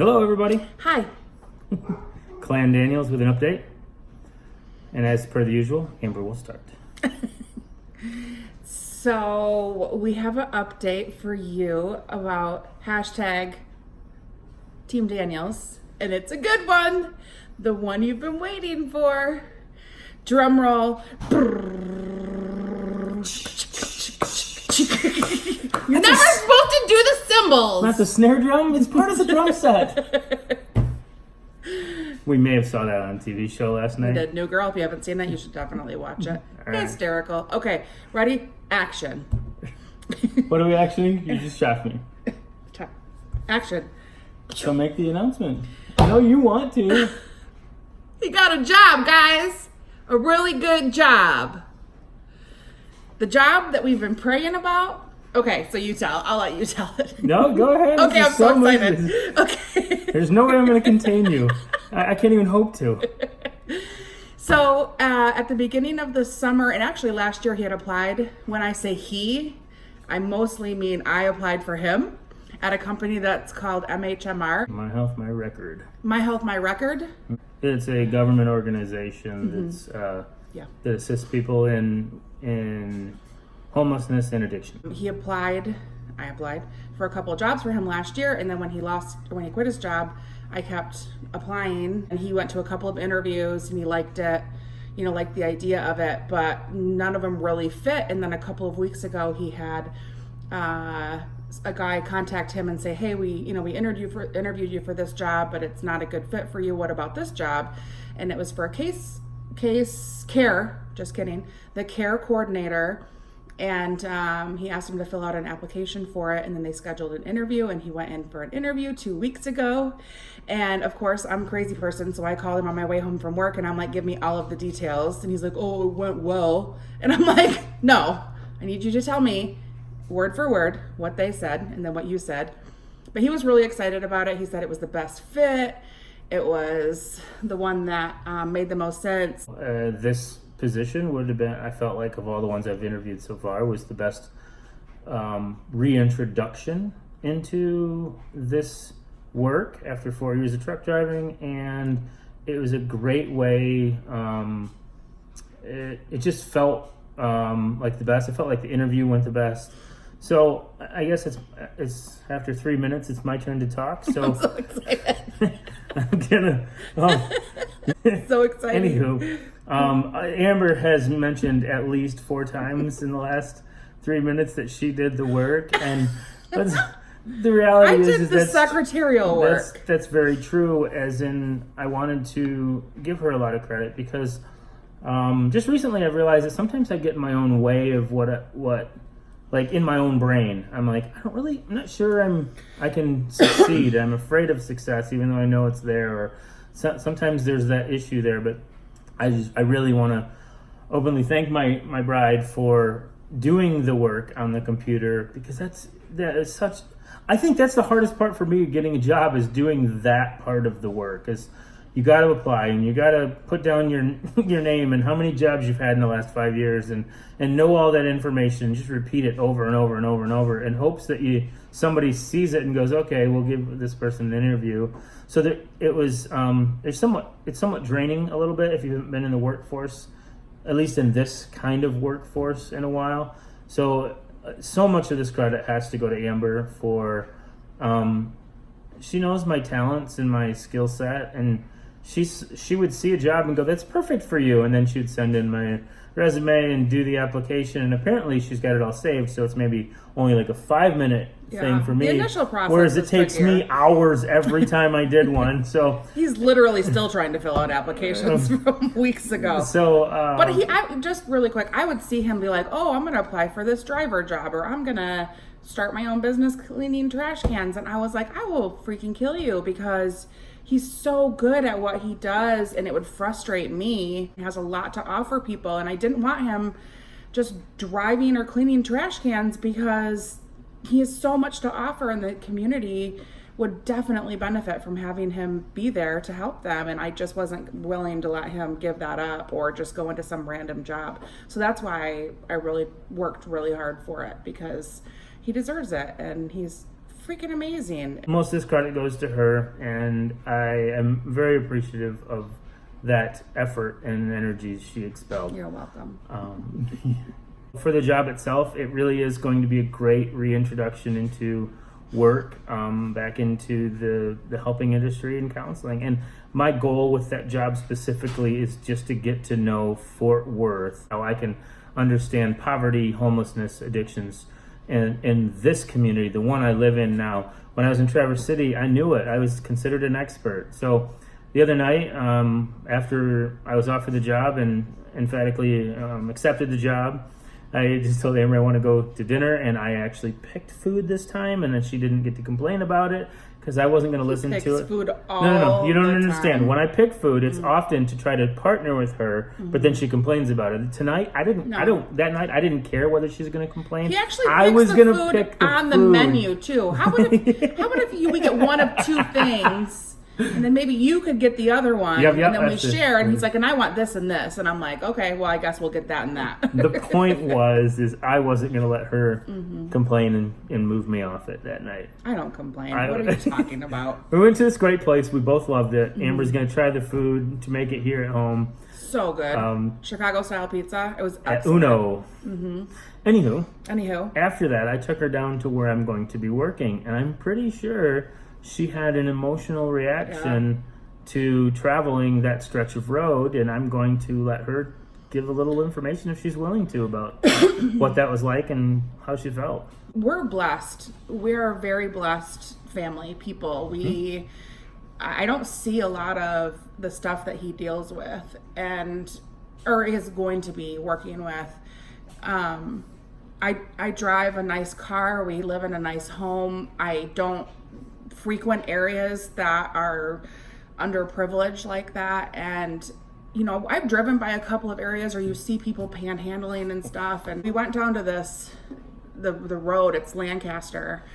Hello, everybody. Hi. Clan Daniels with an update. And as per the usual, Amber will start. So we have an update for you about hashtag Team Daniels, and it's a good one. The one you've been waiting for. Drum roll. You're never supposed to do the cymbals. Not the snare drum, it's part of the drum set. We may have saw that on a TV show last night. The New Girl. If you haven't seen that, you should definitely watch it. All right. Hysterical. Okay, ready? Action. What are we actioning? You just shocked me. Action. So make the announcement. I know you want to. He got a job, guys. A really good job. The job that we've been praying about. Okay, so you tell. I'll let you tell it. No, go ahead. Okay, There's I'm so much- excited. Okay. There's no way I'm going to contain you. I can't even hope to. So at the beginning of the summer, and actually last year he had applied. When I say he, I mostly mean I applied for him at a company that's called MHMR. My Health, My Record. My Health, My Record. It's a government organization that's Yeah. that assists people in homelessness and addiction. I applied for a couple of jobs for him last year, and then when he quit his job, I kept applying, and he went to a couple of interviews and he liked it, liked the idea of it, but none of them really fit. And then a couple of weeks ago, he had a guy contact him and say, "Hey, we interviewed you for this job, but it's not a good fit for you. What about this job?" And it was for a the care coordinator. And he asked him to fill out an application for it, and then they scheduled an interview, and he went in for an interview 2 weeks ago. And of course, I'm a crazy person, so I called him on my way home from work, and I'm like, "Give me all of the details." And he's like, "Oh, it went well." And I'm like, "No, I need you to tell me word for word what they said and then what you said." But he was really excited about it. He said it was the best fit. It was the one that made the most sense. This position would have been, I felt like, of all the ones I've interviewed so far, was the best reintroduction into this work after 4 years of truck driving, and it was a great way. It just felt like the best. It felt like the interview went the best. So I guess it's after 3 minutes. It's my turn to talk. So I'm so excited. I'm gonna. So excited. Anywho, Amber has mentioned at least 4 times in the last 3 minutes that she did the work, and the reality I is did the that's secretarial work. That's very true. As in, I wanted to give her a lot of credit because just recently I've realized that sometimes I get in my own way of what. Like in my own brain, I'm like, I'm not sure I can succeed. I'm afraid of success, even though I know it's there. Or sometimes there's that issue there. But I really want to openly thank my bride for doing the work on the computer, because that is such. I think that's the hardest part for me getting a job, is doing that part of the work. Is you got to apply and you got to put down your name and how many jobs you've had in the last 5 years and know all that information and just repeat it over and over and over and over in hopes that somebody sees it and goes, okay, we'll give this person an interview. So that it was it's somewhat draining a little bit if you haven't been in the workforce, at least in this kind of workforce, in a while. So much of this credit has to go to Amber for she knows my talents and my skill set, and she would see a job and go, "That's perfect for you," and then she would send in my resume and do the application, and apparently she's got it all saved, so it's maybe only like a 5-minute thing for me. The initial process, whereas it takes me hours every time I did one. So he's literally still trying to fill out applications from weeks ago. So, but just really quick, I would see him be like, "Oh, I'm going to apply for this driver job, or I'm going to start my own business cleaning trash cans," and I was like, "I will freaking kill you," because he's so good at what he does, and it would frustrate me. He has a lot to offer people, and I didn't want him just driving or cleaning trash cans, because he has so much to offer, and the community would definitely benefit from having him be there to help them. And I just wasn't willing to let him give that up or just go into some random job. So that's why I really worked really hard for it, because he deserves it, and he's freaking amazing. Most of this credit goes to her, and I am very appreciative of that effort and energy she expelled. You're welcome. For the job itself, it really is going to be a great reintroduction into work, back into the helping industry and counseling. And my goal with that job specifically is just to get to know Fort Worth, how I can understand poverty, homelessness, addictions, and in this community, the one I live in now. When I was in Traverse City, I knew it. I was considered an expert. So the other night, after I was offered the job and emphatically accepted the job, I just told Amber I want to go to dinner, and I actually picked food this time, and then she didn't get to complain about it because I wasn't going to listen to it. Food all No, you don't the understand. time. When I pick food, it's often to try to partner with her, but then she complains about it. Tonight, I didn't. That night, I didn't care whether she's going to complain. He actually I picks was the gonna food pick the on the food. menu too. How about if we get one of two things, and then maybe you could get the other one, Yep, and then we that's it. share. And he's like, and I want this and this, and I'm like, okay, well, I guess we'll get that and that. The point is I wasn't going to let her complain and move me off it that night. I don't complain. What are you talking about? We went to this great place. We both loved it. Amber's going to try the food to make it here at home. So good. Chicago style pizza. It was At excellent. Uno. Anywho, After that, I took her down to where I'm going to be working, and I'm pretty sure she had an emotional reaction to traveling that stretch of road, and I'm going to let her give a little information if she's willing to about what that was like and how she felt. we're blessed. We're a very blessed family, people. I don't see a lot of the stuff that he deals with or is going to be working with. I drive a nice car. We live in a nice home. I don't frequent areas that are underprivileged like that. And, I've driven by a couple of areas where you see people panhandling and stuff. And we went down to the road, it's Lancaster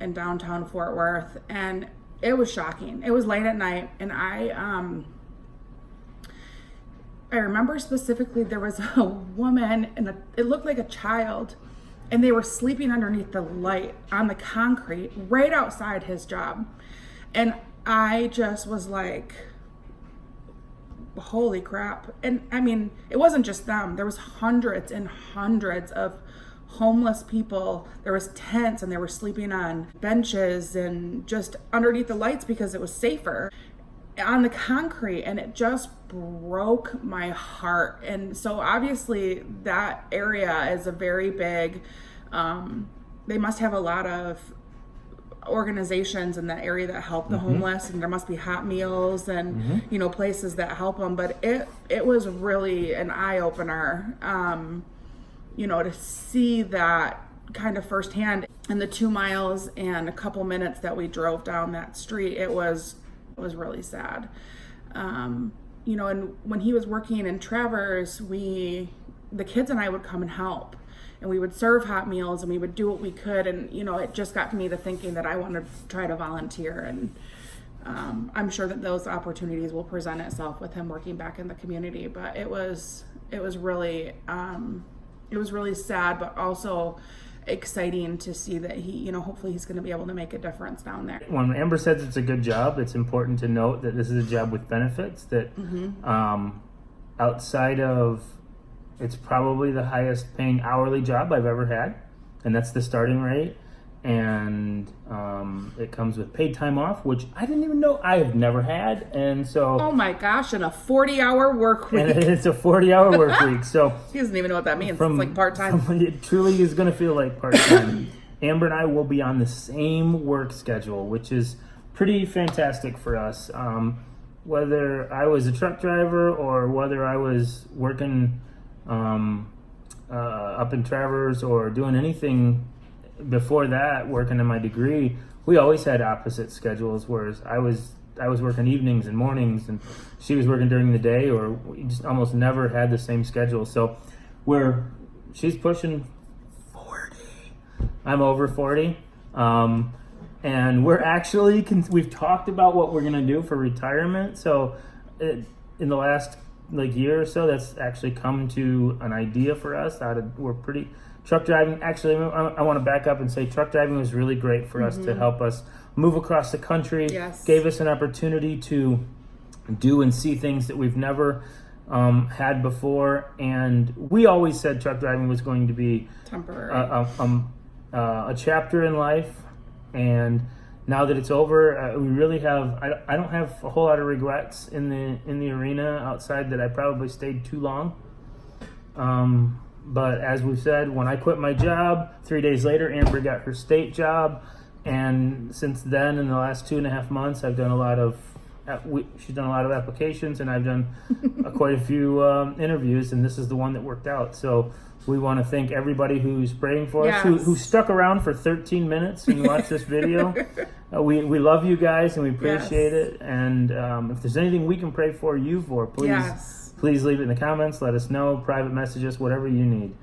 in downtown Fort Worth. And it was shocking. It was late at night. And I remember specifically there was a woman and it looked like a child, and they were sleeping underneath the light on the concrete right outside his job. And I just was like, holy crap. And I mean, it wasn't just them. There was hundreds and hundreds of homeless people. There was tents, and they were sleeping on benches and just underneath the lights because it was safer on the concrete, and it just broke my heart. And so obviously that area is a very big, they must have a lot of organizations in that area that help the homeless, and there must be hot meals and places that help them. But it was really an eye-opener to see that kind of firsthand. In the 2 miles and a couple minutes that we drove down that street, it was really sad. And when he was working in Traverse, the kids and I would come and help, and we would serve hot meals, and we would do what we could. And, it just got me to thinking that I want to try to volunteer. And I'm sure that those opportunities will present itself with him working back in the community. But it was really sad, but also exciting to see that he, hopefully he's going to be able to make a difference down there. When Amber says it's a good job, it's important to note that this is a job with benefits that outside of, it's probably the highest paying hourly job I've ever had, and that's the starting rate. And it comes with paid time off, which I didn't even know I have never had. And so, oh my gosh, and a 40-hour work week. And it's a 40-hour work week. So he doesn't even know what that means. It's like part-time. It truly is going to feel like part-time. Amber and I will be on the same work schedule, which is pretty fantastic for us. Whether I was a truck driver or whether I was working up in Traverse or doing anything before that, working in my degree, we always had opposite schedules, whereas I was working evenings and mornings, and she was working during the day, or we just almost never had the same schedule. So she's pushing 40, I'm over 40, and we're actually we've talked about what we're gonna do for retirement. So in the last year or so, that's actually come to an idea for us. We're pretty truck driving, actually, I want to back up and say truck driving was really great for us to help us move across the country. Yes. Gave us an opportunity to do and see things that we've never had before. And we always said truck driving was going to be Temporary. a chapter in life. And now that it's over, we really have. I don't have a whole lot of regrets in the arena outside that I probably stayed too long. But as we said, when I quit my job, 3 days later, Amber got her state job, and since then, in the last 2.5 months, I've done a lot of. She's done a lot of applications, and I've done quite a few interviews, and this is the one that worked out. So we want to thank everybody who's praying for us, who stuck around for 13 minutes and watched this video. We love you guys, and we appreciate it. And if there's anything we can pray for you for, please leave it in the comments. Let us know. Private messages, whatever you need.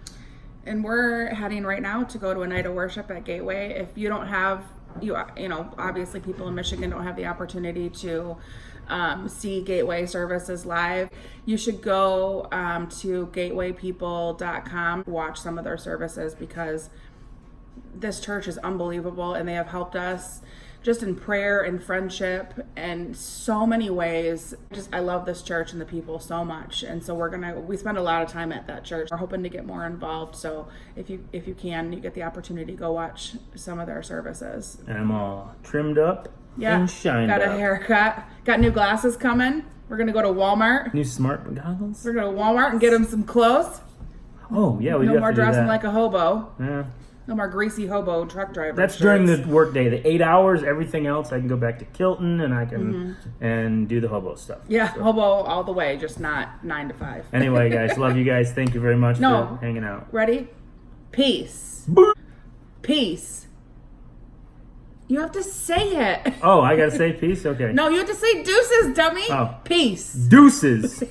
And we're heading right now to go to a night of worship at Gateway. If you don't have, you know, obviously people in Michigan don't have the opportunity to see Gateway services live, you should go to gatewaypeople.com, watch some of their services, because this church is unbelievable, and they have helped us just in prayer and friendship and so many ways. I love this church and the people so much, and so we spend a lot of time at that church. We're hoping to get more involved, so if you can, you get the opportunity, go watch some of their services. And I'm all trimmed up and shined up. Got a haircut, got new glasses coming. We're gonna go to Walmart. New smart goggles. We're gonna go to Walmart and get him some clothes. Oh yeah, we no do more have to do dressing that. like a hobo. Yeah. No more greasy hobo truck driver. That's shirts. during the workday, the 8 hours. Everything else, I can go back to Kilton and I can and do the hobo stuff. Yeah, hobo all the way, just not 9 to 5. Anyway, guys, love you guys. Thank you very much for hanging out. Ready? Peace. Peace. You have to say it. Oh, I gotta say peace? Okay. No, you have to say deuces, dummy. Oh. Peace. Deuces.